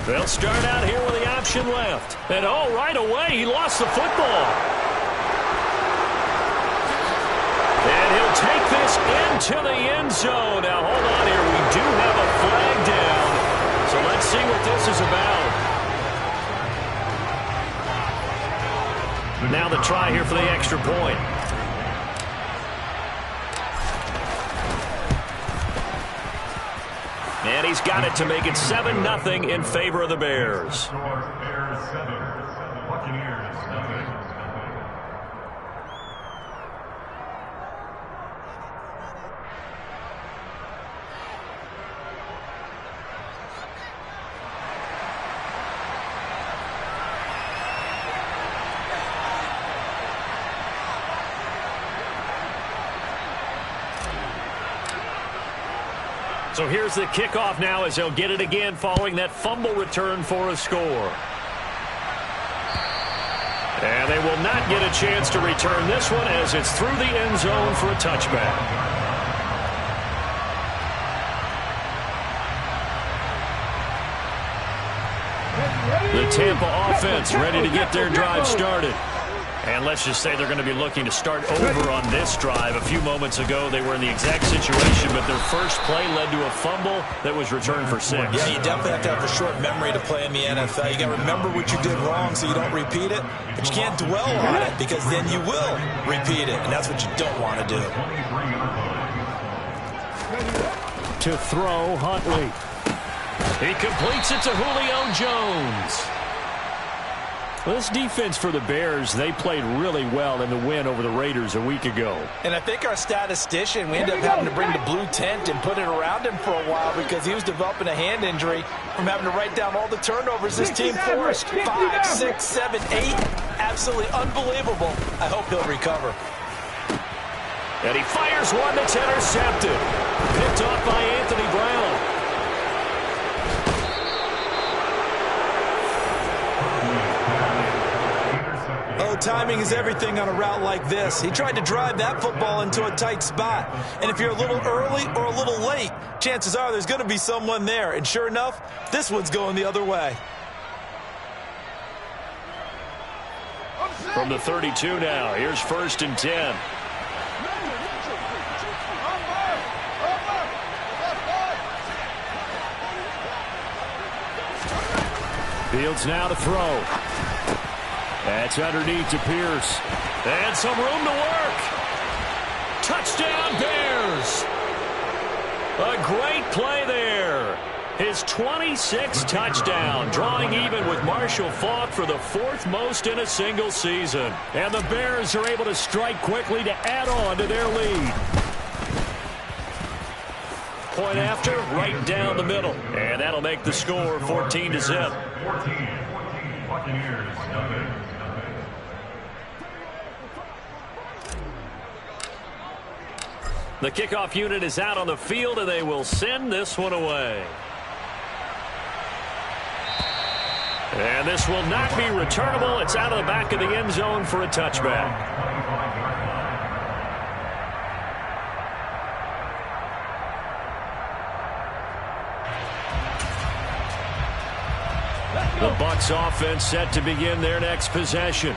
They'll start out here with the option left. And right away, he lost the football. And he'll take this into the end zone. Now, hold on here. We do have a flag down. So let's see what this is about. Now the try here for the extra point. And he's got it to make it 7-0 in favor of the Bears. So here's the kickoff now as they'll get it again following that fumble return for a score. And they will not get a chance to return this one as it's through the end zone for a touchback. The Tampa offense ready to get their drive started. And let's just say they're going to be looking to start over on this drive. A few moments ago, they were in the exact situation, but their first play led to a fumble that was returned for 6. Yeah, you definitely have to have a short memory to play in the NFL. You got to remember what you did wrong so you don't repeat it, but you can't dwell on it because then you will repeat it, and that's what you don't want to do. To throw, Huntley. He completes it to Julio Jones. Well, this defense for the Bears, they played really well in the win over the Raiders a week ago. And I think our statistician, we ended up having to bring the blue tent and put it around him for a while because he was developing a hand injury from having to write down all the turnovers this team forced. 5, 6, 7, 8. Absolutely unbelievable. I hope he'll recover. And he fires one that's intercepted. Picked off by Anthony Brown. Timing is everything on a route like this. He tried to drive that football into a tight spot. And if you're a little early or a little late, chances are there's going to be someone there. And sure enough, this one's going the other way. From the 32 now, here's 1st and 10. Fields now to throw. That's underneath to Pierce. And some room to work. Touchdown, Bears. A great play there. His 26th touchdown, drawing even with Marshall Faulk for the 4th most in a single season. And the Bears are able to strike quickly to add on to their lead. Point after, right down the middle. And that'll make the score 14-0. The kickoff unit is out on the field, and they will send this one away. And this will not be returnable. It's out of the back of the end zone for a touchback. The Bucs offense set to begin their next possession.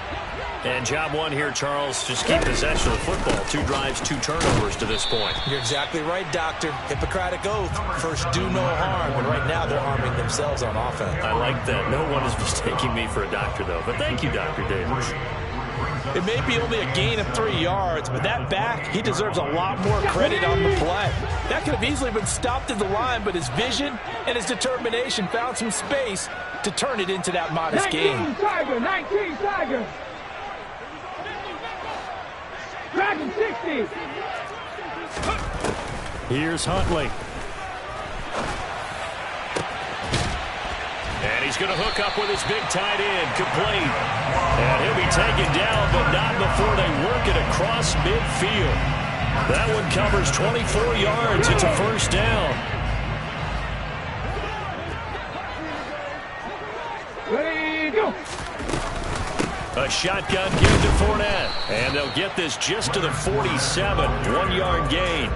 And job one here, Charles, just keep possession of the football. 2 drives, 2 turnovers to this point. You're exactly right, Doctor. Hippocratic oath. First, do no harm. And right now, they're harming themselves on offense. I like that. No one is mistaking me for a doctor, though. But thank you, Dr. Davis. It may be only a gain of 3 yards, but that back, he deserves a lot more credit on the play. That could have easily been stopped at the line, but his vision and his determination found some space to turn it into that modest gain. 19 Tiger. Dragon 60. Here's Huntley. And he's going to hook up with his big tight end, complete. And he'll be taken down, but not before they work it across midfield. That one covers 24 yards. It's a 1st down. Ready, go. A shotgun give to Fournette. And they'll get this just to the 47. 1-yard gain.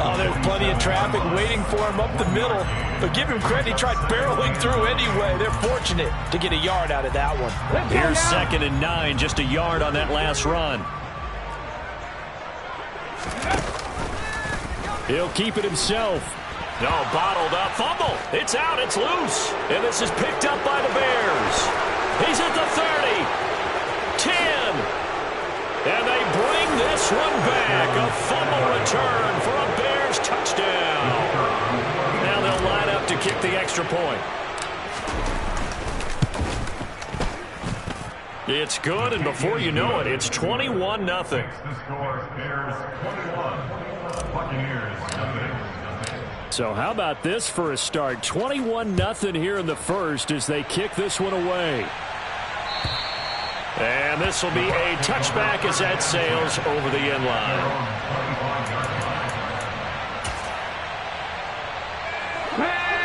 Oh, there's plenty of traffic waiting for him up the middle. But give him credit, he tried barreling through anyway. They're fortunate to get a yard out of that one. Here's 2nd and 9, just a yard on that last run. He'll keep it himself. No, bottled up. Fumble. It's out. It's loose. And this is picked up by the Bears. He's at the 30. 10. And they bring this one back. A fumble return for a Bears touchdown. Now they'll line up to kick the extra point. It's good, and before you know it, it's 21-0. So how about this for a start? 21-0 here in the first as they kick this one away. And this will be a touchback as that sails over the end line.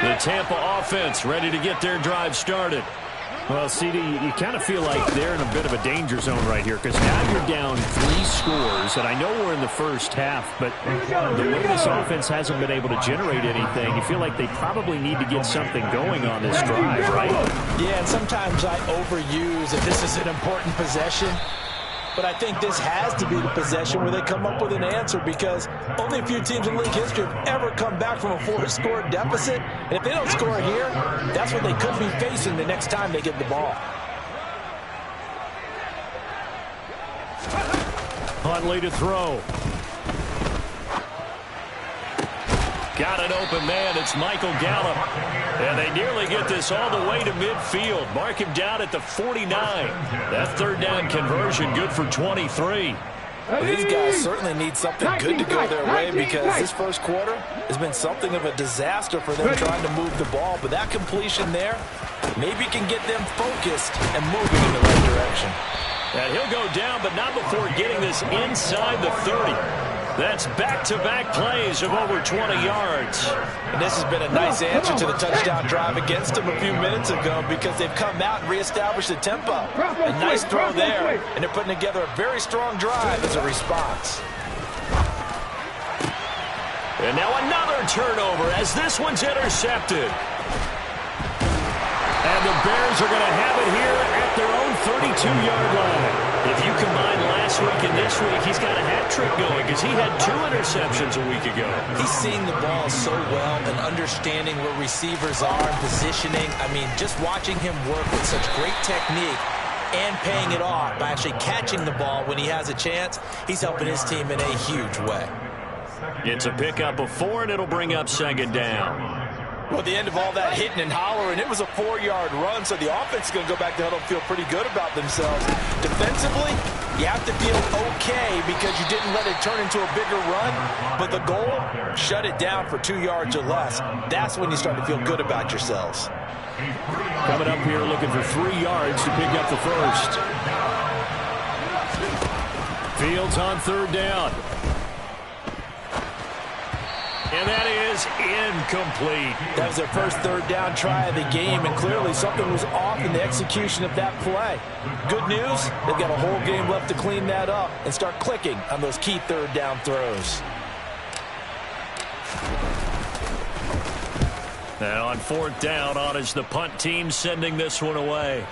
The Tampa offense ready to get their drive started. Well, CD, you kind of feel like they're in a bit of a danger zone right here because now you're down 3 scores, and I know we're in the first half, but the way this offense hasn't been able to generate anything, you feel like they probably need to get something going on this drive, right? Yeah, and sometimes I overuse if this is an important possession. But I think this has to be the possession where they come up with an answer because only a few teams in league history have ever come back from a 4-score deficit. And if they don't score here, that's what they could be facing the next time they get the ball. Huntley to throw. Got an open man. It's Michael Gallup. And they nearly get this all the way to midfield. Mark him down at the 49. That 3rd down conversion good for 23. Well, these guys certainly need something good to go their way because this first quarter has been something of a disaster for them trying to move the ball. But that completion there maybe can get them focused and moving in the right direction. And he'll go down, but not before getting this inside the 30. That's back-to-back plays of over 20 yards. And this has been a nice answer to the touchdown drive against them a few minutes ago because they've come out and reestablished the tempo. A nice throw there, and they're putting together a very strong drive as a response. And now another turnover as this one's intercepted. And the Bears are going to have it here at their own 32-yard line. If you combine last week and this week, he's got a hat trick going because he had 2 interceptions a week ago. He's seeing the ball so well and understanding where receivers are and positioning. I mean, just watching him work with such great technique and paying it off by actually catching the ball when he has a chance, he's helping his team in a huge way. It's a pickup of 4, and it'll bring up 2nd down. Well, at the end of all that hitting and hollering, it was a 4-yard run, so the offense is going to go back to huddle and feel pretty good about themselves. Defensively, you have to feel okay because you didn't let it turn into a bigger run, but the goal, shut it down for 2 yards or less. That's when you start to feel good about yourselves. Coming up here looking for 3 yards to pick up the first. Fields on 3rd down. And that is incomplete. That was their first 3rd down try of the game, and clearly something was off in the execution of that play. Good news, they've got a whole game left to clean that up and start clicking on those key 3rd down throws. And on 4th down, on is the punt team sending this one away.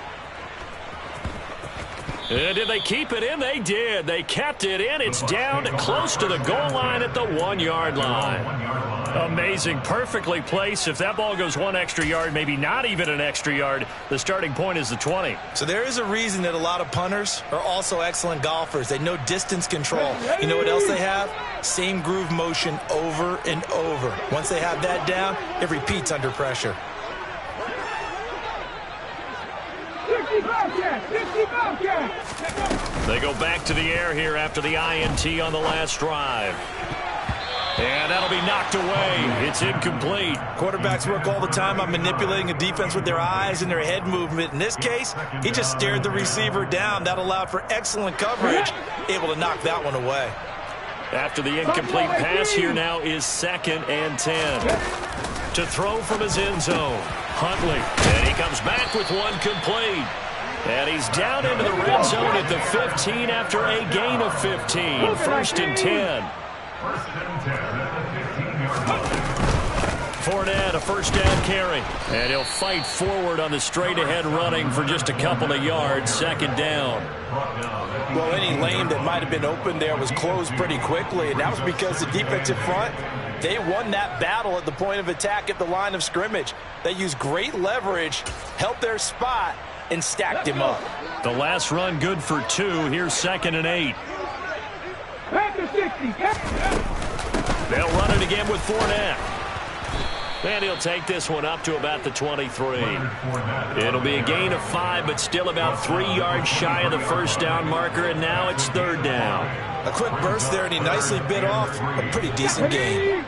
And did they keep it in? They did. They kept it in. It's down close to the goal line at the 1-yard line. Amazing. Perfectly placed. If that ball goes 1 extra yard, maybe not even an extra yard, the starting point is the 20. So there is a reason that a lot of punters are also excellent golfers. They know distance control. You know what else they have? Same groove motion over and over. Once they have that down, it repeats under pressure. 60 Bobcat! 60 Bobcat! They go back to the air here after the INT on the last drive. And that'll be knocked away. It's incomplete. Quarterbacks work all the time on manipulating a defense with their eyes and their head movement. In this case, he just stared the receiver down. That allowed for excellent coverage, able to knock that one away. After the incomplete pass, here now is 2nd and 10. To throw from his end zone, Huntley. And he comes back with one complete. And he's down into the red zone at the 15 after a gain of 15. 1st and 10. Fournette, a first down carry. And he'll fight forward on the straight-ahead running for just a couple of yards. Second down. Well, any lane that might have been open there was closed pretty quickly, and that was because the defensive front, they won that battle at the point of attack at the line of scrimmage. They used great leverage, held their spot, and stacked him up. The last run good for 2. Here's 2nd and 8. Back to 60. They'll run it again with Fournette. And he'll take this one up to about the 23. It'll be a gain of 5, but still about 3 yards shy of the first down marker, and now it's 3rd down. A quick burst there, and he nicely bit off a pretty decent gain.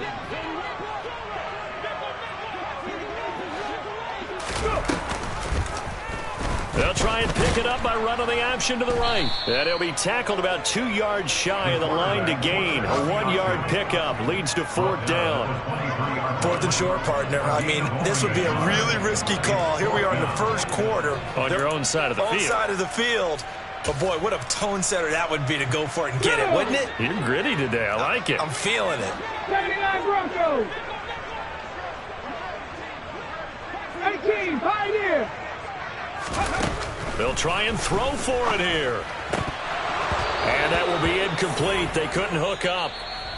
They'll try and pick it up by running the option to the right. And he'll be tackled about 2 yards shy of the line to gain. A 1-yard pickup leads to 4th down. 4th and short, partner. I mean, this would be a really risky call. Here we are in the first quarter. On your own side of the field. Own side of the field. But, boy, what a tone setter that would be to go for it and get it, wouldn't it? You're gritty today. I like it. I'm feeling it. 79 Broncos. 18, Pioneer. They'll try and throw for it here. And that will be incomplete. They couldn't hook up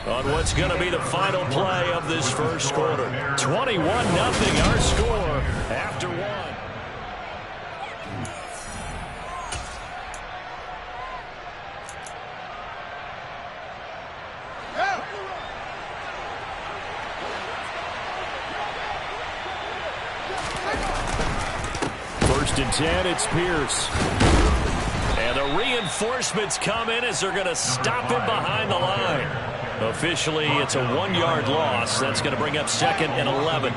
on what's going to be the final play of this first quarter. 21-0 our score after 1. First and 10, it's Pierce. And the reinforcements come in as they're going to stop him behind the line. Officially, it's a 1-yard loss. That's going to bring up 2nd and 11.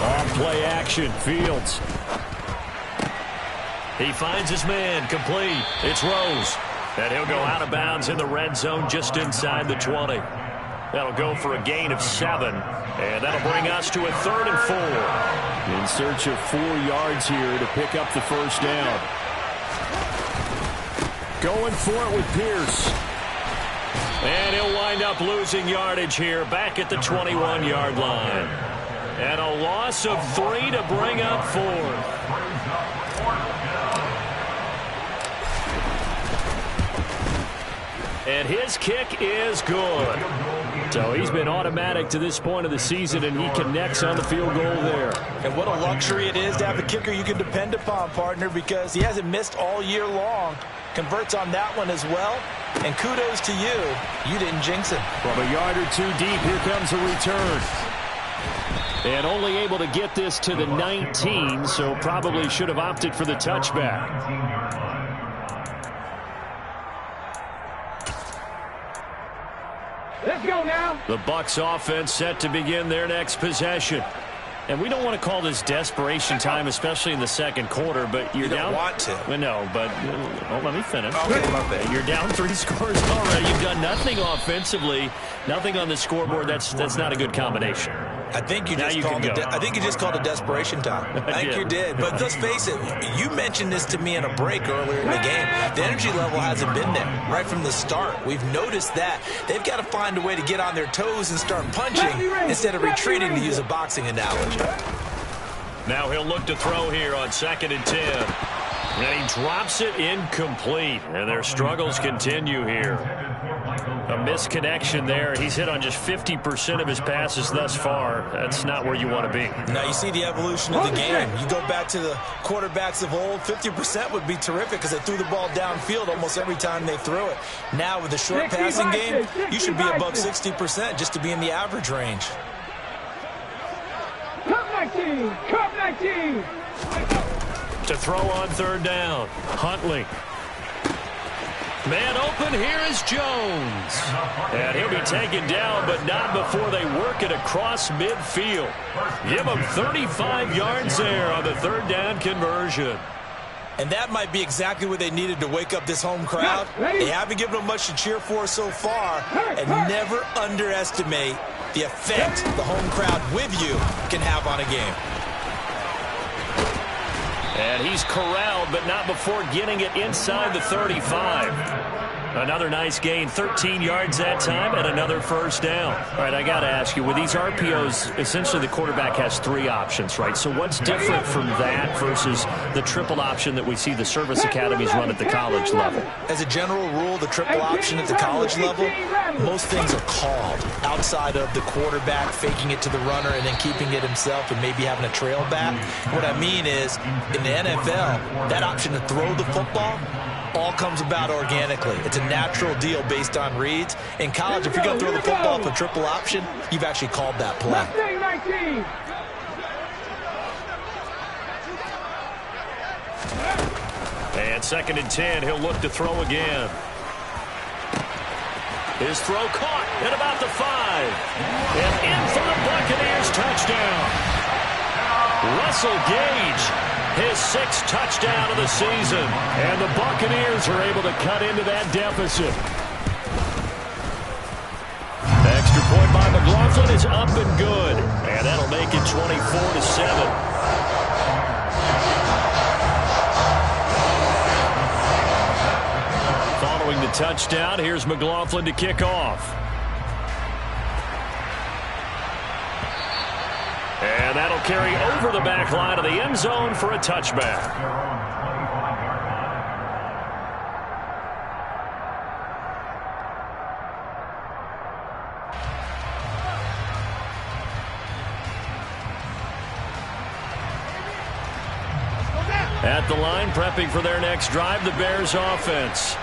On play action, Fields. He finds his man, complete. It's Rose. And he'll go out of bounds in the red zone just inside the 20. That'll go for a gain of 7. And that'll bring us to a 3rd and 4. In search of 4 yards here to pick up the first down. Going for it with Pierce. And he'll wind up losing yardage here back at the 21-yard line. And a loss of 3 to bring up 4th. And his kick is good. So he's been automatic to this point of the season, and he connects on the field goal there. And what a luxury it is to have a kicker you can depend upon, partner, because he hasn't missed all year long. Converts on that one as well. And kudos to you. You didn't jinx him. From a yard or 2 deep, here comes a return. And only able to get this to the 19, so probably should have opted for the touchback. Let's go now. The Bucs offense set to begin their next possession. And we don't want to call this desperation time, especially in the second quarter, but you're down. You don't want to. Well, no, but let me finish. Okay, my bad. You're down 3 scores already. You've done nothing offensively, nothing on the scoreboard. That's not a good combination. I think you just called it desperation time. I think you did. But let's face it, you mentioned this to me in a break earlier in the game. The energy level hasn't been there right from the start. We've noticed that. They've got to find a way to get on their toes and start punching instead of retreating, to use a boxing analogy. Now he'll look to throw here on 2nd and 10. And he drops it incomplete. And their struggles continue here. A misconnection there. He's hit on just 50% of his passes thus far. That's not where you want to be. Now you see the evolution of the game. You go back to the quarterbacks of old, 50% would be terrific because they threw the ball downfield almost every time they threw it. Now with the short passing game, you should be above 60% just to be in the average range. Cup 19. Cup 19. To throw on 3rd down. Huntley. Man open, here is Jones. And he'll be taken down, but not before they work it across midfield. Give him 35 yards there on the 3rd down conversion. And that might be exactly what they needed to wake up this home crowd. They haven't given them much to cheer for so far. And never underestimate the effect the home crowd with you can have on a game. And he's corralled, but not before getting it inside the 35. Another nice gain, 13 yards that time, and another first down. All right, I got to ask you, with these RPOs, essentially the quarterback has 3 options, right? So what's different from that versus the triple option that we see the service academies run at the college level? As a general rule, the triple option at the college level, most things are called outside of the quarterback faking it to the runner and then keeping it himself and maybe having a trail back. What I mean is, in the NFL, that option to throw the football all comes about organically. It's a natural deal based on reads. In college, if you're going to throw the football for triple option, you've actually called that play. And 2nd and 10, he'll look to throw again. His throw caught at about the 5. And in for the Buccaneers touchdown. Russell Gage, his 6th touchdown of the season. And the Buccaneers are able to cut into that deficit. Extra point by McLaughlin is up and good. And that'll make it 24-7. Following the touchdown, here's McLaughlin to kick off. And that'll carry over the back line of the end zone for a touchback. At the line, prepping for their next drive, the Bears offense.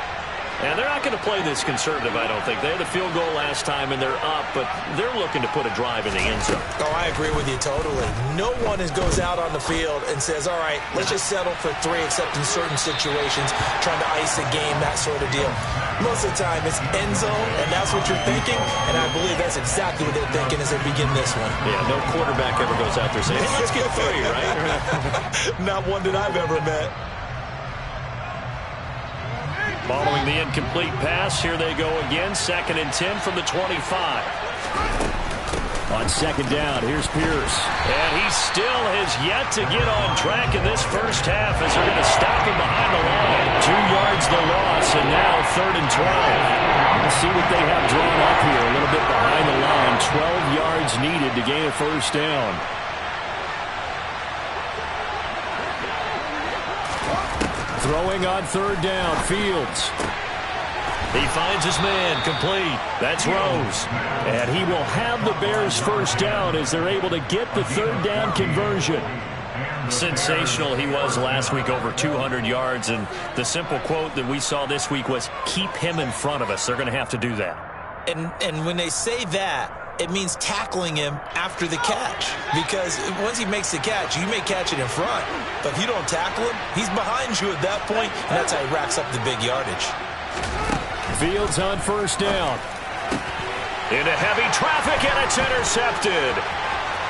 And they're not going to play this conservative, I don't think. They had a field goal last time, and they're up, but they're looking to put a drive in the end zone. Oh, I agree with you totally. No one goes out on the field and says, all right, let's just settle for 3, except in certain situations, trying to ice a game, that sort of deal. Most of the time, it's end zone, and that's what you're thinking, and I believe that's exactly what they're thinking as they begin this one. Yeah, no quarterback ever goes out there saying, hey, let's get 3, right? Not one that I've ever met. Following the incomplete pass, here they go again. 2nd and 10 from the 25. On 2nd down, here's Pierce. And he still has yet to get on track in this first half as they're going to stop him behind the line. 2 yards the loss, and now 3rd and 12. Let's see what they have drawn up here. A little bit behind the line. 12 yards needed to gain a first down. Throwing on 3rd down, Fields. He finds his man, complete. That's Rose. And he will have the Bears' first down as they're able to get the 3rd down conversion. Sensational he was last week, over 200 yards. And the simple quote that we saw this week was, keep him in front of us. They're going to have to do that. And when they say that, it means tackling him after the catch. Because once he makes the catch, you may catch it in front. But if you don't tackle him, he's behind you at that point, and that's how he racks up the big yardage. Fields on 1st down. Into heavy traffic, and it's intercepted.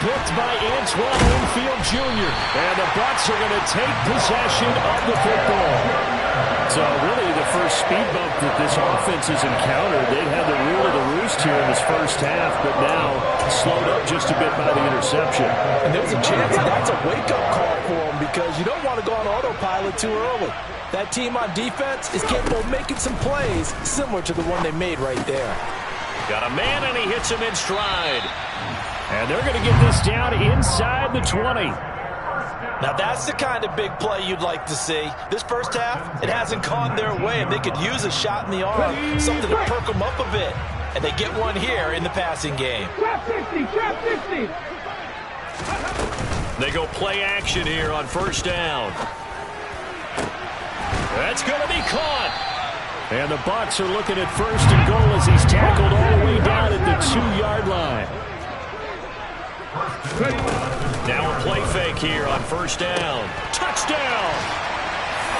Picked by Antoine Winfield Jr. And the Bucs are going to take possession of the football. So really the first speed bump that this offense has encountered. They've had the rule of the roost here in this first half, but now slowed up just a bit by the interception. And there's a chance that that's a wake-up call for them, because you don't want to go on autopilot too early. That team on defense is capable of making some plays similar to the one they made right there. Got a man, and he hits him in stride. And they're going to get this down inside the 20. Now that's the kind of big play you'd like to see. This first half, it hasn't gone their way, and they could use a shot in the arm, something to perk them up a bit. And they get one here in the passing game. Trap 50, trap 50. They go play action here on 1st down. That's going to be caught. And the Bucs are looking at 1st and goal as he's tackled all the way down at the 2-yard line. Now a play fake here on 1st down. Touchdown!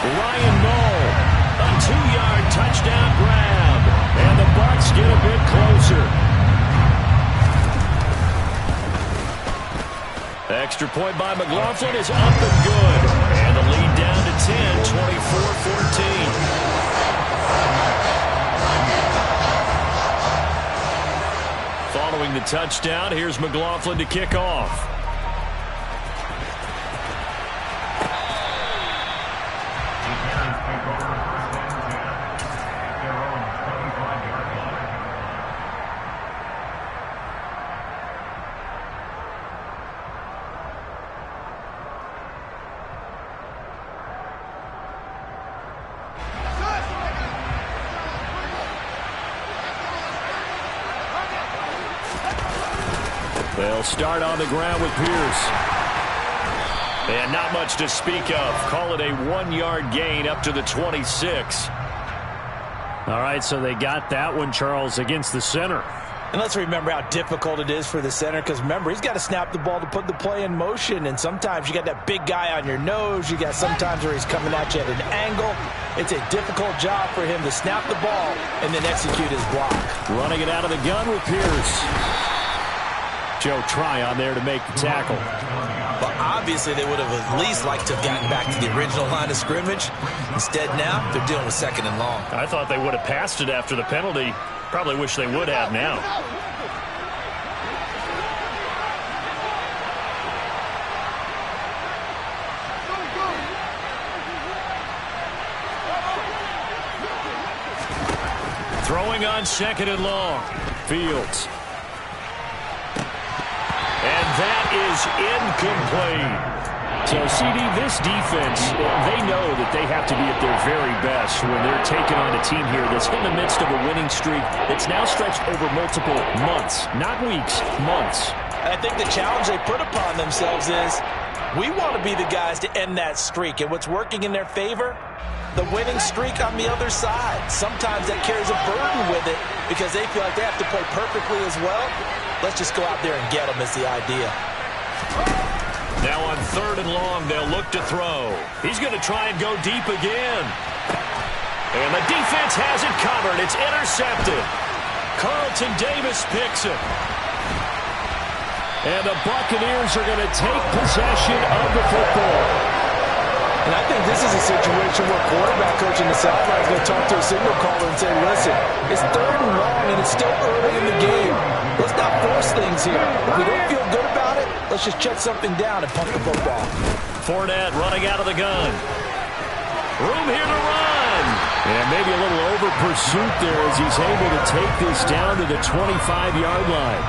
Ryan Knoll, a 2-yard touchdown grab. And the Bucs get a bit closer. Extra point by McLaughlin is up and good. And the lead down to 10, 24-14. Following the touchdown, here's McLaughlin to kick off. They'll start on the ground with Pierce. And not much to speak of. Call it a 1-yard gain up to the 26. All right, so they got that one, Charles, against the center. And let's remember how difficult it is for the center, because remember, he's got to snap the ball to put the play in motion, and sometimes you got that big guy on your nose. You got sometimes where he's coming at you at an angle. It's a difficult job for him to snap the ball and then execute his block. Running it out of the gun with Pierce. Joe Tryon there to make the tackle. But obviously they would have at least liked to have gotten back to the original line of scrimmage. Instead now, they're dealing with second and long. I thought they would have passed it after the penalty. Probably wish they would have now. Throwing on second and long. Fields. And that is incomplete. So, CD, this defense, they know that they have to be at their very best when they're taking on a team here that's in the midst of a winning streak that's now stretched over multiple months, not weeks, months. I think the challenge they put upon themselves is we want to be the guys to end that streak. And what's working in their favor? The winning streak on the other side. Sometimes that carries a burden with it because they feel like they have to play perfectly as well. Let's just go out there and get them is the idea. Now on third and long, they'll look to throw. He's going to try and go deep again. And the defense has it covered. It's intercepted. Carlton Davis picks it. And the Buccaneers are going to take possession of the football. And I think this is a situation where quarterback coach in the sideline is going to talk to a signal caller and say, listen, it's third and long and it's still early in the game. Let's not force things here. If we don't feel good about it, let's just check something down and punt the football. Fournette running out of the gun. Room here to run. And maybe a little over pursuit there as he's able to take this down to the 25-yard line.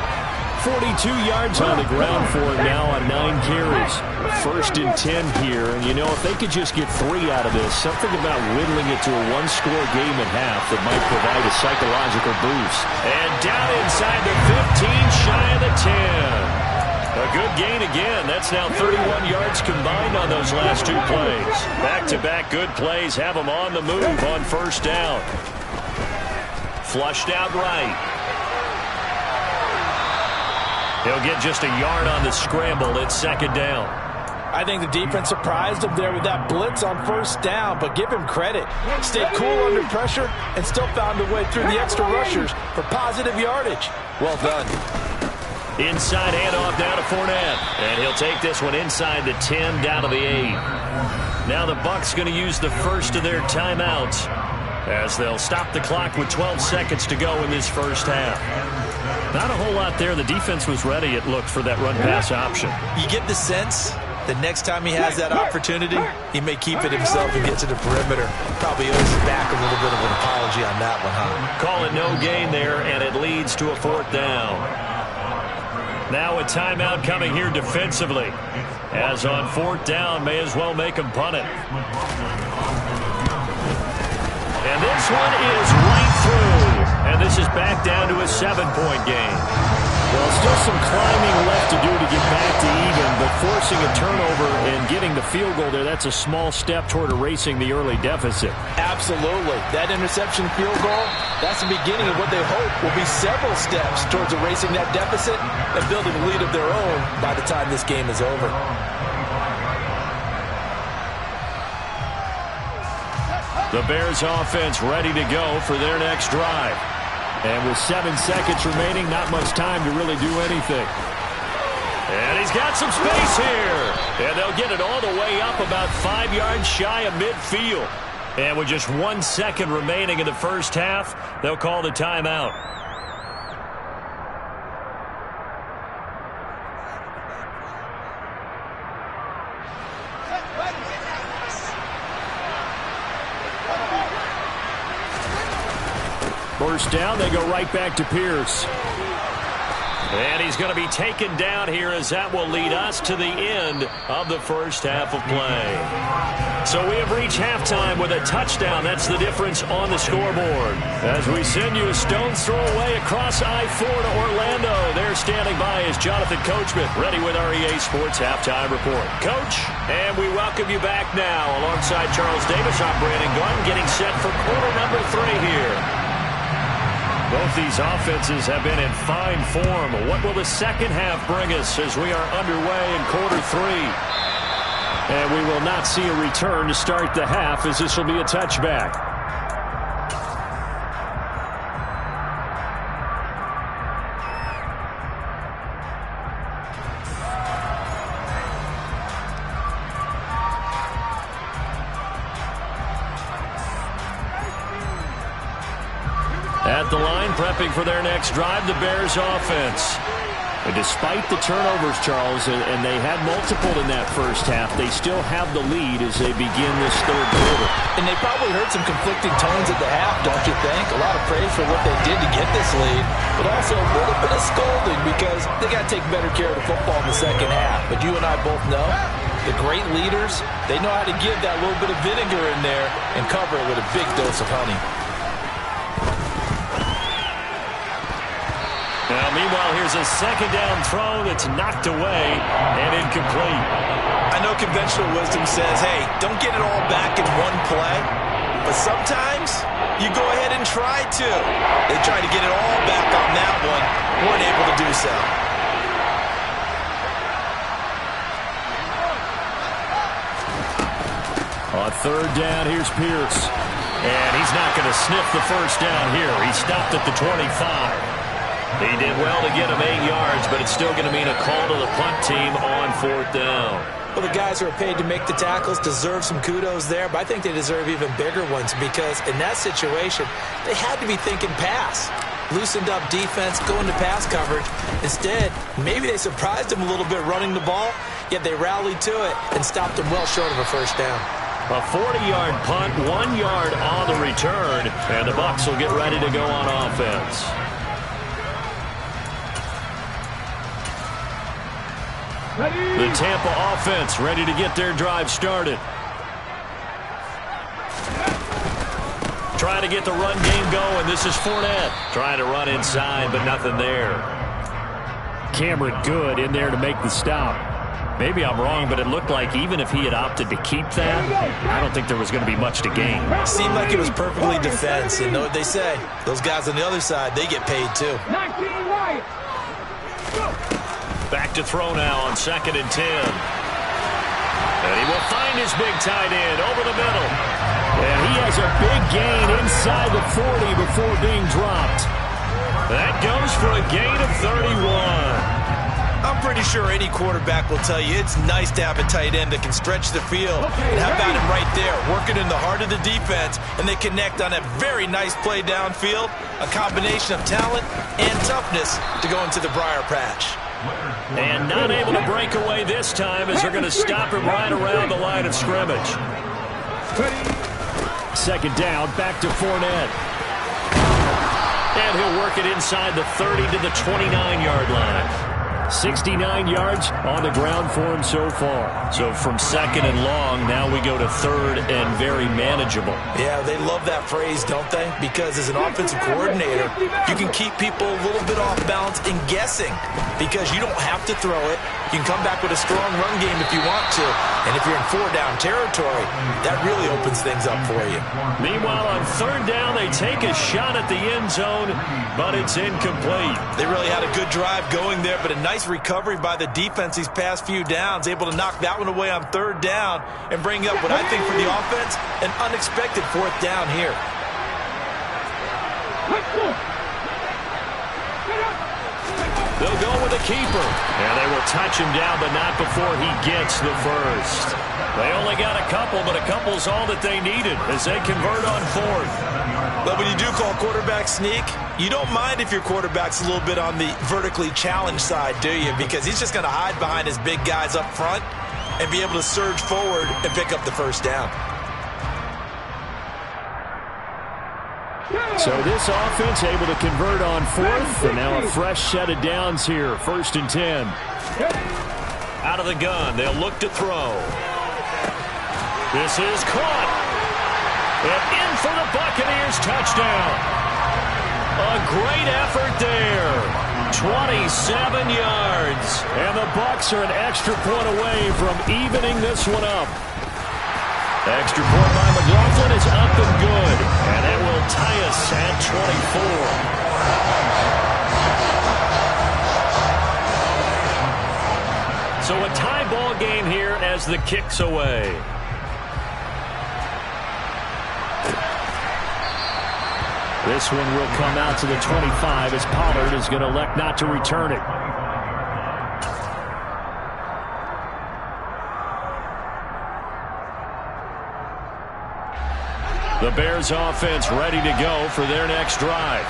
42 yards on the ground for him now on 9 carries. First and 10 here. And, you know, if they could just get 3 out of this, something about whittling it to a one-score game at half that might provide a psychological boost. And down inside the 15, shy of the 10. A good gain again. That's now 31 yards combined on those last 2 plays. Back-to-back good plays have them on the move on first down. Flushed out right. He'll get just a yard on the scramble. It's second down. I think the defense surprised him there with that blitz on first down, but give him credit. Stayed cool under pressure and still found a way through the extra rushers for positive yardage. Well done. Inside handoff down to Fournette. And he'll take this one inside the 10 down to the 8. Now the Bucs going to use the first of their timeouts as they'll stop the clock with 12 seconds to go in this first half. Not a whole lot there. The defense was ready, it looked, for that run-pass option. You get the sense that next time he has that opportunity, he may keep it himself and get to the perimeter. Probably owes his back a little bit of an apology on that one, huh? Call it no gain there, and it leads to a 4th down. Now a timeout coming here defensively. As on 4th down, may as well make him punt it. And this one is right through. And this is back down to a 7-point game. Well, still some climbing left to do to get back to even, but forcing a turnover and getting the field goal there, that's a small step toward erasing the early deficit. Absolutely. That interception field goal, that's the beginning of what they hope will be several steps towards erasing that deficit and building a lead of their own by the time this game is over. The Bears offense ready to go for their next drive. And with 7 seconds remaining, not much time to really do anything. And he's got some space here. And they'll get it all the way up about 5 yards shy of midfield. And with just 1 second remaining in the first half, they'll call the timeout. First down, they go right back to Pierce. And he's going to be taken down here as that will lead us to the end of the first half of play. So we have reached halftime with a touchdown. That's the difference on the scoreboard. As we send you a stone's throw away across I-4 to Orlando. There standing by is Jonathan Coachman, ready with our EA Sports Halftime Report. Coach, and we welcome you back now. Alongside Charles Davis, I'm Brandon Gordon, getting set for quarter number 3 here. Both these offenses have been in fine form. What will the second half bring us as we are underway in quarter 3? And we will not see a return to start the half, as this will be a touchback. At the line, prepping for their next drive, the Bears offense. And despite the turnovers, Charles, and they had multiple in that first half, they still have the lead as they begin this third quarter. And they probably heard some conflicting tones at the half, don't you think? A lot of praise for what they did to get this lead, but also a little bit of scolding because they got to take better care of the football in the second half. But you and I both know the great leaders, they know how to give that little bit of vinegar in there and cover it with a big dose of honey. Now, meanwhile, here's a second down throw that's knocked away and incomplete. I know conventional wisdom says, hey, don't get it all back in one play. But sometimes you go ahead and try to. They tried to get it all back on that one. Weren't able to do so. On third down, here's Pierce. And he's not going to sniff the first down here. He stopped at the 25. He did well to get him 8 yards, but it's still going to mean a call to the punt team on fourth down. Well, the guys who are paid to make the tackles deserve some kudos there, but I think they deserve even bigger ones because in that situation, they had to be thinking pass. Loosened up defense, going to pass coverage. Instead, maybe they surprised him a little bit running the ball, yet they rallied to it and stopped him well short of a first down. A 40-yard punt, 1 yard on the return, and the Bucs will get ready to go on offense. The Tampa offense ready to get their drive started. Trying to get the run game going. This is Fournette. Trying to run inside, but nothing there. Cameron Good in there to make the stop. Maybe I'm wrong, but it looked like even if he had opted to keep that, I don't think there was going to be much to gain. Seemed like it was perfectly defense. You know what they say? Those guys on the other side, they get paid too. Back to throw now on 2nd and 10. And he will find his big tight end over the middle. And he has a big gain inside the 40 before being dropped. That goes for a gain of 31. I'm pretty sure any quarterback will tell you it's nice to have a tight end that can stretch the field. And how about him right there, working in the heart of the defense, and they connect on a very nice play downfield, a combination of talent and toughness to go into the briar patch. And not able to break away this time as they're going to stop him right around the line of scrimmage. Second down, back to Fournette. And he'll work it inside the 30 to the 29-yard line. 69 yards on the ground for him so far. So from 2nd and long, now we go to 3rd and very manageable. Yeah, they love that phrase, don't they? Because as an offensive coordinator, you can keep people a little bit off balance and guessing because you don't have to throw it. You can come back with a strong run game if you want to. And if you're in 4-down territory, that really opens things up for you. Meanwhile, on 3rd down, they take a shot at the end zone, but it's incomplete. They really had a good drive going there, but a nice recovery by the defense these past few downs, able to knock that one away on 3rd down and bring up what I think for the offense, an unexpected 4th down here. They'll go with the keeper, and they will touch him down, but not before he gets the first. They only got a couple, but a couple's all that they needed as they convert on 4th. But when you do call quarterback sneak, you don't mind if your quarterback's a little bit on the vertically challenged side, do you? Because he's just going to hide behind his big guys up front and be able to surge forward and pick up the first down. So this offense able to convert on fourth, and now a fresh set of downs here, 1st and 10. Out of the gun, they'll look to throw. This is caught. And in for the Buccaneers, touchdown. A great effort there. 27 yards. And the Bucs are an extra point away from evening this one up. Extra point by McLaughlin is up and good. And it will tie us at 24. So a tie ball game here as the kick's away. This one will come out to the 25 as Pollard is going to elect not to return it. The Bears offense ready to go for their next drive.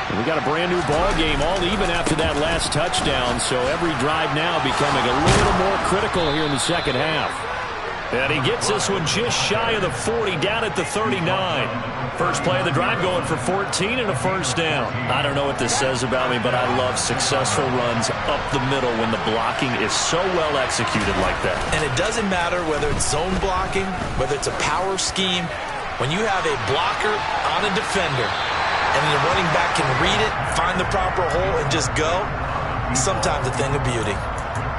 And we got a brand new ball game, all even after that last touchdown, so every drive now becoming a little more critical here in the second half. And he gets this one just shy of the 40, down at the 39. First play of the drive going for 14 and a first down. I don't know what this says about me, but I love successful runs up the middle when the blocking is so well executed like that. And it doesn't matter whether it's zone blocking, whether it's a power scheme. When you have a blocker on a defender and the running back can read it, find the proper hole, and just go, sometimes a thing of beauty.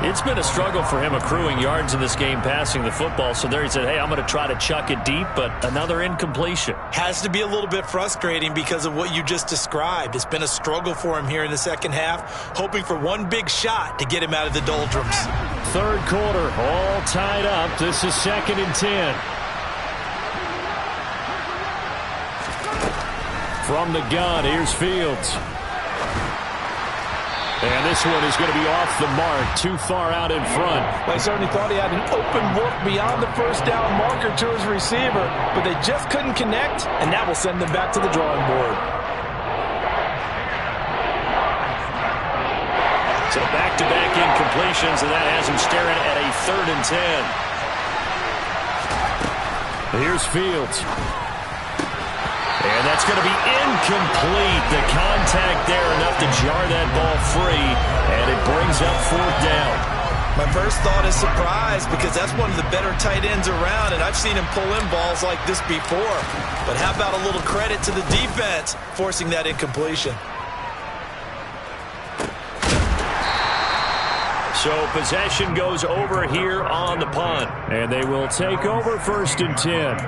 It's been a struggle for him accruing yards in this game passing the football. So there he said, hey, I'm going to try to chuck it deep, but another incompletion. Has to be a little bit frustrating because of what you just described. It's been a struggle for him here in the second half, hoping for one big shot to get him out of the doldrums. Third quarter, all tied up. This is 2nd and 10. From the gun, here's Fields. And this one is going to be off the mark, too far out in front. They certainly thought he had an open look beyond the first down marker to his receiver, but they just couldn't connect, and that will send them back to the drawing board. So back-to-back incompletions, and that has him staring at a 3rd and 10. Here's Fields. And that's going to be incomplete. The contact there enough to jar that ball free, and it brings up 4th down. My first thought is surprise because that's one of the better tight ends around, and I've seen him pull in balls like this before. But how about a little credit to the defense forcing that incompletion? So possession goes over here on the punt. And they will take over 1st and 10.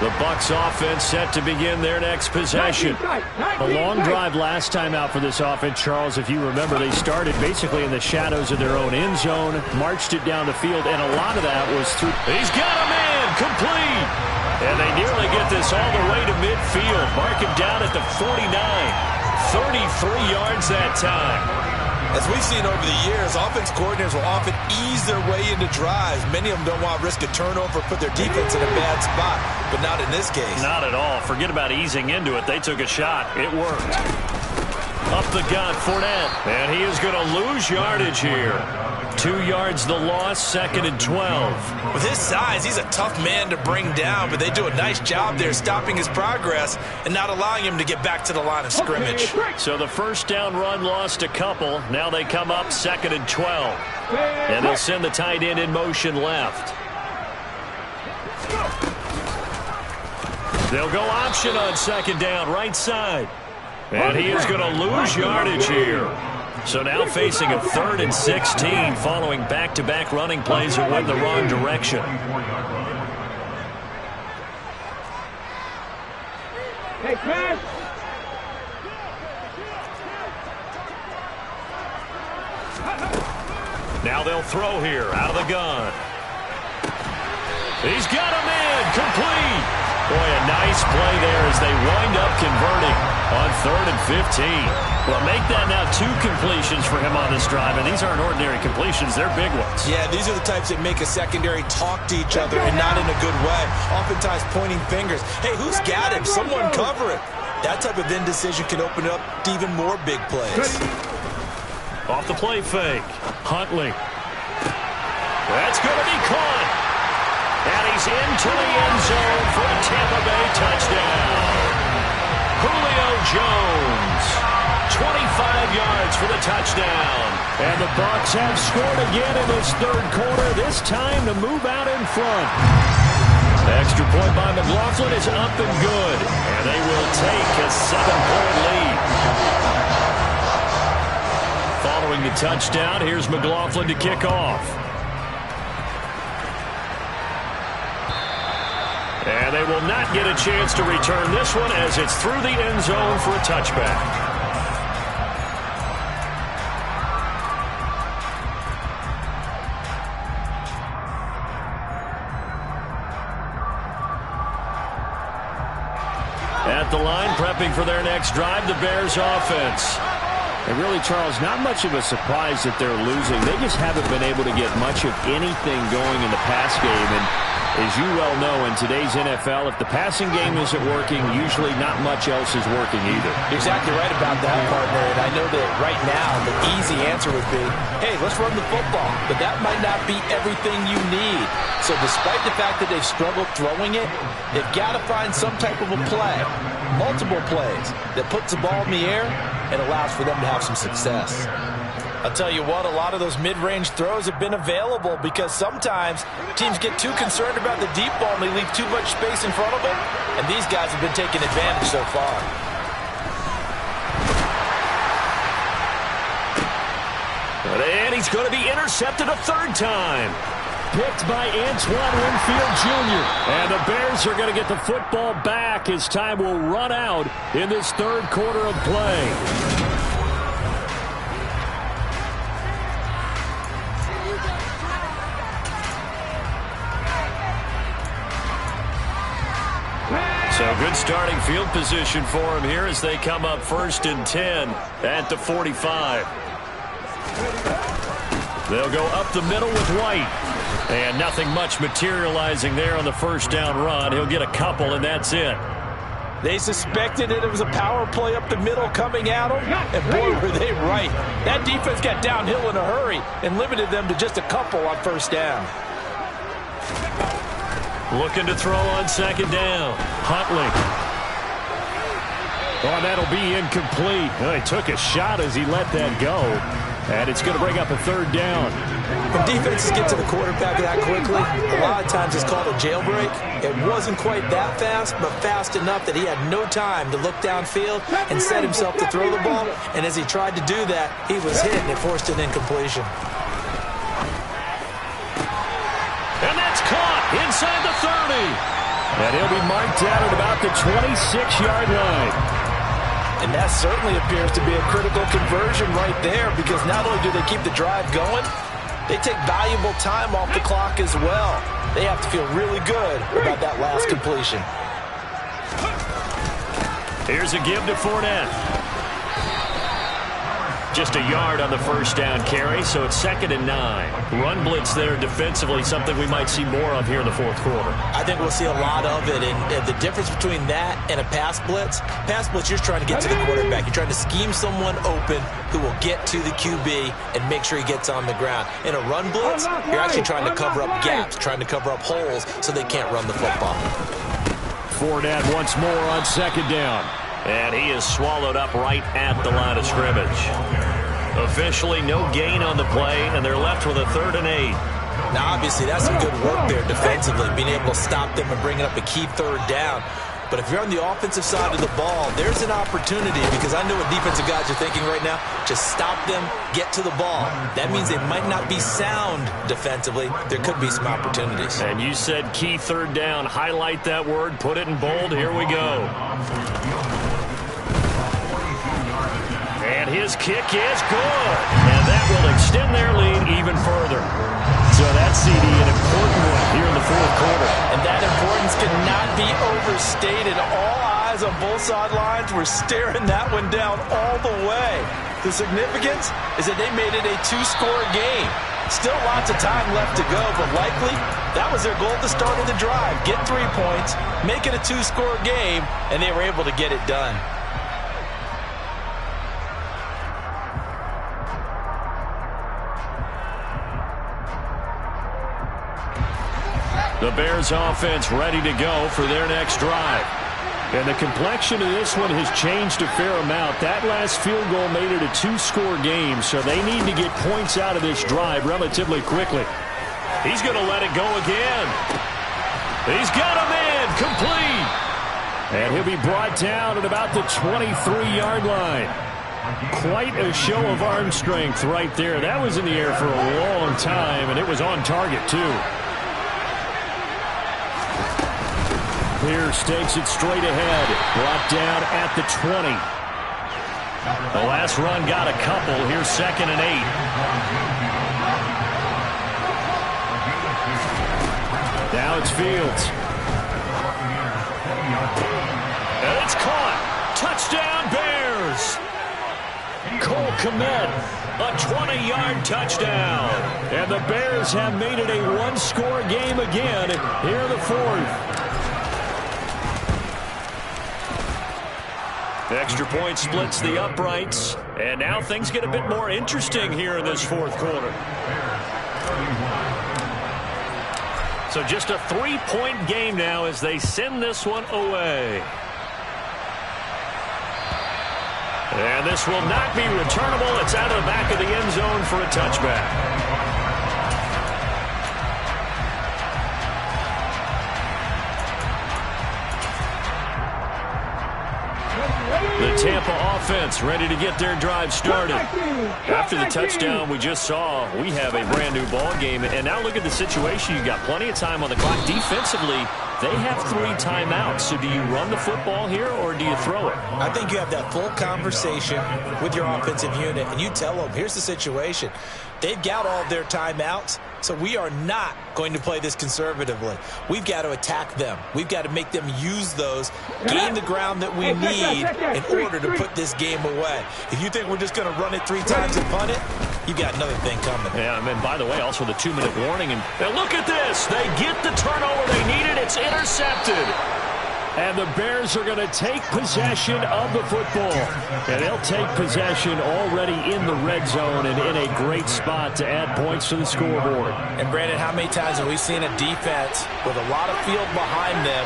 The Bucs offense set to begin their next possession. A long drive last time out for this offense, Charles. If you remember, they started basically in the shadows of their own end zone, marched it down the field, and a lot of that was through. He's got a man, complete. And they nearly get this all the way to midfield. Mark him down at the 49. 33 yards that time. As we've seen over the years, offense coordinators will often ease their way into drives. Many of them don't want to risk a turnover, put their defense in a bad spot, but not in this case. Not at all. Forget about easing into it. They took a shot. It worked. Up the gut, Fournette. And he is going to lose yardage here. 2 yards the loss, 2nd and 12. With his size, he's a tough man to bring down, but they do a nice job there stopping his progress and not allowing him to get back to the line of scrimmage. So the first down run lost a couple. Now they come up 2nd and 12. And they'll send the tight end in motion left. They'll go option on 2nd down, right side. And he is going to lose yardage here. So now facing a 3rd and 16 following back-to-back running plays that went the wrong direction. Hey, pass. Now they'll throw here out of the gun. He's got a man, complete. Boy, a nice play there as they wind up converting on 3rd and 15. Well, make that now 2 completions for him on this drive, and these aren't ordinary completions. They're big ones. Yeah, these are the types that make a secondary talk to each other and not in a good way. Oftentimes pointing fingers. Hey, who's got him? Someone cover it. That type of indecision can open up to even more big plays. Off the play fake. Huntley. That's going to be caught. And he's into the end zone for a Tampa Bay touchdown. Julio Jones, 25 yards for the touchdown. And the Bucs have scored again in this third quarter, this time to move out in front. Extra point by McLaughlin is up and good. And they will take a 7-point lead. Following the touchdown, here's McLaughlin to kick off. And they will not get a chance to return this one as it's through the end zone for a touchback. At the line, prepping for their next drive, the Bears offense. And really, Charles, not much of a surprise that they're losing. They just haven't been able to get much of anything going in the pass game. And as you well know, in today's NFL, if the passing game isn't working, usually not much else is working either. You're exactly right about that, partner. And I know that right now the easy answer would be, hey, let's run the football. But that might not be everything you need. So despite the fact that they've struggled throwing it, they've got to find some type of a play, multiple plays, that puts the ball in the air and allows for them to have some success. I'll tell you what, a lot of those mid-range throws have been available because sometimes teams get too concerned about the deep ball and they leave too much space in front of them, and these guys have been taking advantage so far. And he's going to be intercepted a third time. Picked by Antoine Winfield Jr. And the Bears are going to get the football back as time will run out in this third quarter of play. So good starting field position for him here as they come up 1st and 10 at the 45. They'll go up the middle with White. And nothing much materializing there on the first down run. He'll get a couple, and that's it. They suspected that it was a power play up the middle coming at them, and boy, were they right. That defense got downhill in a hurry and limited them to just a couple on first down. Looking to throw on second down. Huntley. Oh, that'll be incomplete. Well, he took a shot as he let that go. And it's going to bring up a third down. When defenses get to the quarterback that quickly, a lot of times it's called a jailbreak. It wasn't quite that fast, but fast enough that he had no time to look downfield and set himself to throw the ball. And as he tried to do that, he was hit and it forced an incompletion. And that's caught inside the 30. And he'll be marked out at about the 26-yard line. And that certainly appears to be a critical conversion right there because not only do they keep the drive going, they take valuable time off the clock as well. They have to feel really good about that last completion. Here's a give to Fournette. Just a yard on the first down carry, so it's 2nd and 9. Run blitz there defensively, something we might see more of here in the fourth quarter. I think we'll see a lot of it, and the difference between that and a pass blitz, you're trying to get to the quarterback. You're trying to scheme someone open who will get to the QB and make sure he gets on the ground. In a run blitz, you're actually trying to cover up gaps, trying to cover up holes so they can't run the football. Fournette once more on second down. And he is swallowed up right at the line of scrimmage. Officially no gain on the play, and they're left with a 3rd and 8. Now, obviously, that's some good work there defensively, being able to stop them and bringing up a key third down. But if you're on the offensive side of the ball, there's an opportunity because I know what defensive guys are thinking right now. Just stop them, get to the ball. That means they might not be sound defensively. There could be some opportunities. And you said key third down. Highlight that word. Put it in bold. Here we go. And his kick is good. And that will extend their lead even further. So that's CD, an important one here in the fourth quarter. And that importance cannot be overstated. All eyes on both sidelines were staring that one down all the way. The significance is that they made it a 2-score game. Still lots of time left to go, but likely that was their goal at the start of the drive. Get 3 points, make it a 2-score game, and they were able to get it done. The Bears offense ready to go for their next drive. And the complexion of this one has changed a fair amount. That last field goal made it a 2-score game, so they need to get points out of this drive relatively quickly. He's going to let it go again. He's got him in, complete. And he'll be brought down at about the 23-yard line. Quite a show of arm strength right there. That was in the air for a long time, and it was on target, too. Pierce takes it straight ahead. Brought down at the 20. The last run got a couple. Here's 2nd and 8. Now it's Fields. And it's caught. Touchdown, Bears. Cole Kmet, a 20-yard touchdown. And the Bears have made it a one-score game again here in the 4th. The extra point splits the uprights. And now things get a bit more interesting here in this 4th quarter. So just a 3-point game now as they send this one away. And this will not be returnable. It's out of the back of the end zone for a touchback. The Tampa offense ready to get their drive started. After the touchdown we just saw, we have a brand new ball game. And now look at the situation. You've got plenty of time on the clock. Defensively, they have 3 timeouts. So do you run the football here or do you throw it? I think you have that full conversation with your offensive unit, and you tell them, here's the situation. They've got all of their timeouts, so we are not going to play this conservatively. We've got to attack them. We've got to make them use those, gain the ground that we need in order to put this game away. If you think we're just going to run it 3 times and punt it, you've got another thing coming. Yeah, and by the way, also the 2-minute warning. And look at this. They get the turnover they needed. It's intercepted. And the Bears are going to take possession of the football. And they'll take possession already in the red zone and in a great spot to add points to the scoreboard. And, Brandon, how many times have we seen a defense with a lot of field behind them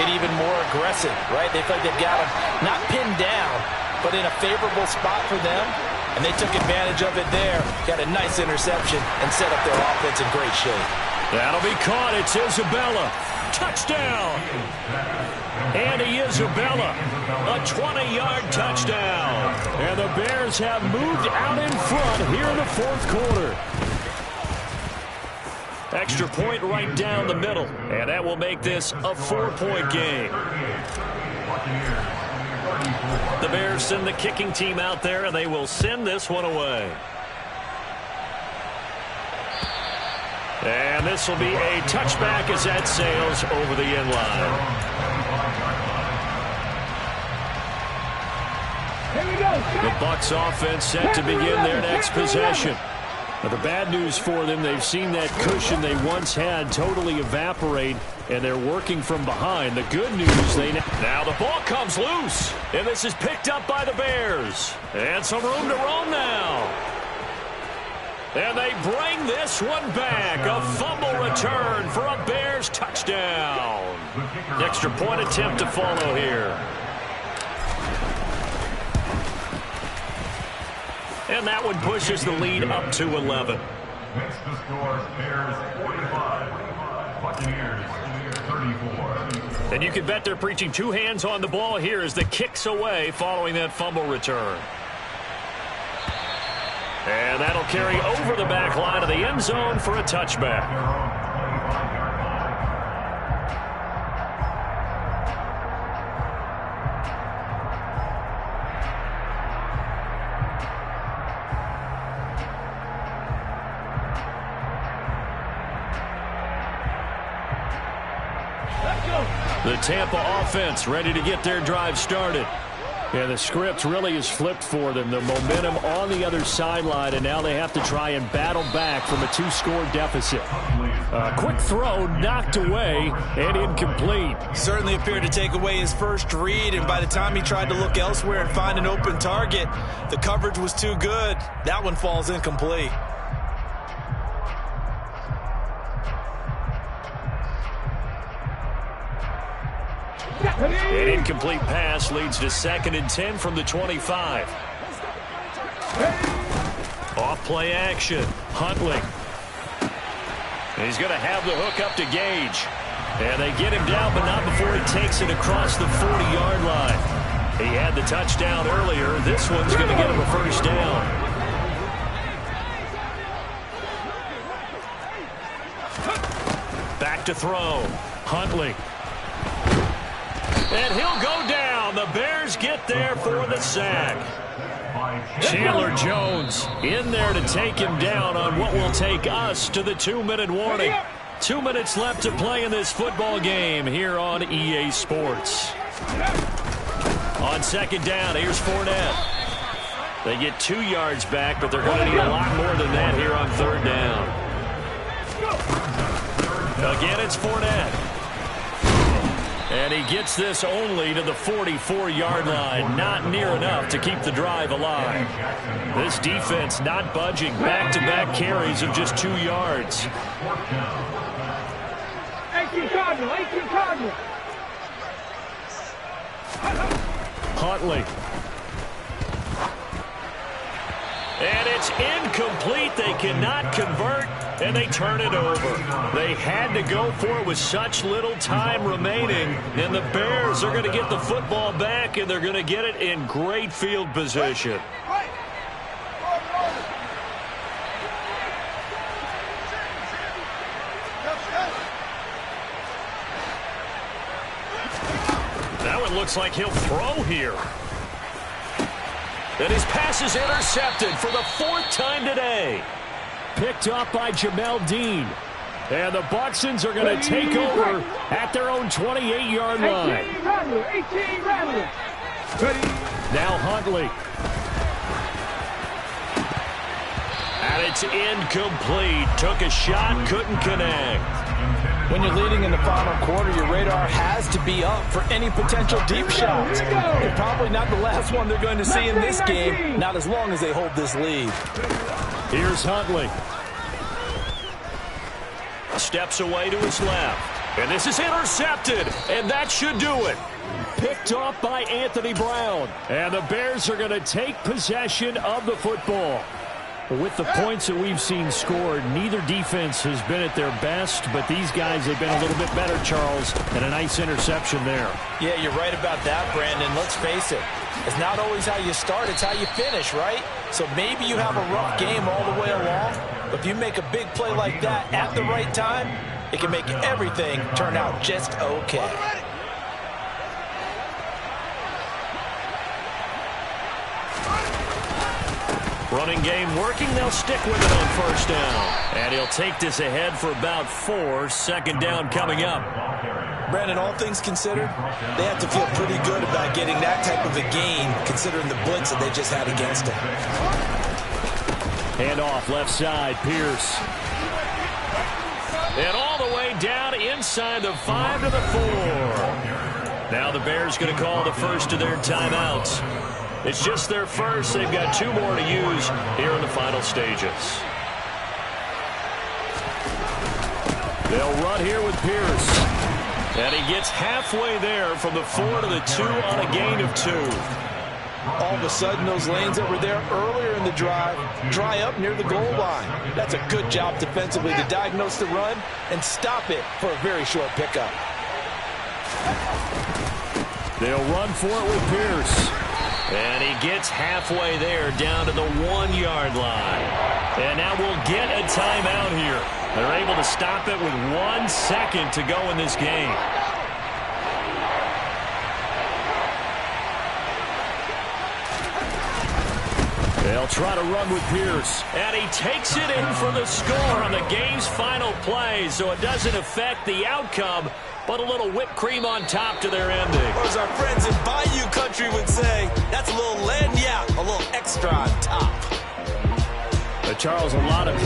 get even more aggressive, right? They feel like they've got them not pinned down, but in a favorable spot for them. And they took advantage of it there, got a nice interception, and set up their offense in great shape. That'll be caught. It's Isabella. Touchdown. Andy Isabella, a 20-yard touchdown. And the Bears have moved out in front here in the 4th quarter. Extra point right down the middle. And that will make this a 4-point game. The Bears send the kicking team out there, and they will send this one away. And this will be a touchback as that sails over the end line. The Bucs offense set to begin their next possession. But the bad news for them, they've seen that cushion they once had totally evaporate, and they're working from behind. The good news, now the ball comes loose, and this is picked up by the Bears. And some room to roam now. And they bring this one back. A fumble return for a Bears touchdown. Extra point attempt to follow here. And that one pushes the lead up to 11. Next to score, Bears 45, Buccaneers 34. And you can bet they're preaching 2 hands on the ball here as the kick's away following that fumble return. And that'll carry over the back line of the end zone for a touchback. The Tampa offense ready to get their drive started. Yeah, the script really is flipped for them. The momentum on the other sideline, and now they have to try and battle back from a 2-score deficit. Quick throw knocked away and incomplete. Certainly appeared to take away his first read, and by the time he tried to look elsewhere and find an open target, the coverage was too good. That one falls incomplete. An incomplete pass leads to 2nd and 10 from the 25. Off play action. Huntley. He's going to have the hook up to Gage. And they get him down, but not before he takes it across the 40-yard line. He had the touchdown earlier. This one's going to get him a first down. Back to throw. Huntley. And he'll go down. The Bears get there for the sack. Chandler Jones in there to take him down on what will take us to the 2-minute warning. 2 minutes left to play in this football game here on EA Sports. On 2nd down, here's Fournette. They get 2 yards back, but they're going to need a lot more than that here on 3rd down. Again, it's Fournette. And he gets this only to the 44-yard line. Not near enough to keep the drive alive. This defense not budging. Back-to-back carries of just 2 yards. 18 Cardinal. Huntley. And it's incomplete. They cannot convert, and they turn it over. They had to go for it with such little time remaining, and the Bears are going to get the football back, and they're going to get it in great field position. Now it looks like he'll throw here. And his pass is intercepted for the 4th time today. Picked up by Jamel Dean. And the Buxtons are going to take over at their own 28-yard line. 18 Rattler. Now Huntley. And it's incomplete. Took a shot, couldn't connect. When you're leading in the final quarter, your radar has to be up for any potential deep shots. And probably not the last one they're going to see in this game, not as long as they hold this lead. Here's Huntley. Steps away to his left. And this is intercepted, and that should do it. Picked off by Anthony Brown. And the Bears are going to take possession of the football. With the points that we've seen scored, neither defense has been at their best, but these guys have been a little bit better, Charles, and a nice interception there. Yeah, you're right about that, Brandon. Let's face it. It's not always how you start, it's how you finish, right? So maybe you have a rough game all the way along, but if you make a big play like that at the right time, it can make everything turn out just okay. Running game working. They'll stick with it on 1st down. And he'll take this ahead for about 4. 2nd down coming up. Brandon, all things considered, they have to feel pretty good about getting that type of a gain considering the blitz that they just had against them. Hand off left side, Pierce. And all the way down inside the 5 to the 4. Now the Bears going to call the first of their timeouts. It's just their first. They've got 2 more to use here in the final stages. They'll run here with Pierce. And he gets halfway there from the 4 to the 2 on a gain of 2. All of a sudden, those lanes that were there earlier in the drive dry up near the goal line. That's a good job defensively to diagnose the run and stop it for a very short pickup. They'll run for it with Pierce. And he gets halfway there down to the 1-yard line. And now we'll get a timeout here. They're able to stop it with 1 second to go in this game. They'll try to run with Pierce. And he takes it in for the score on the game's final play, so it doesn't affect the outcome, but a little whipped cream on top to their ending. Or as our friends in Bayou Country would say, that's a little lagniappe, a little extra on top. But Charles, a lot of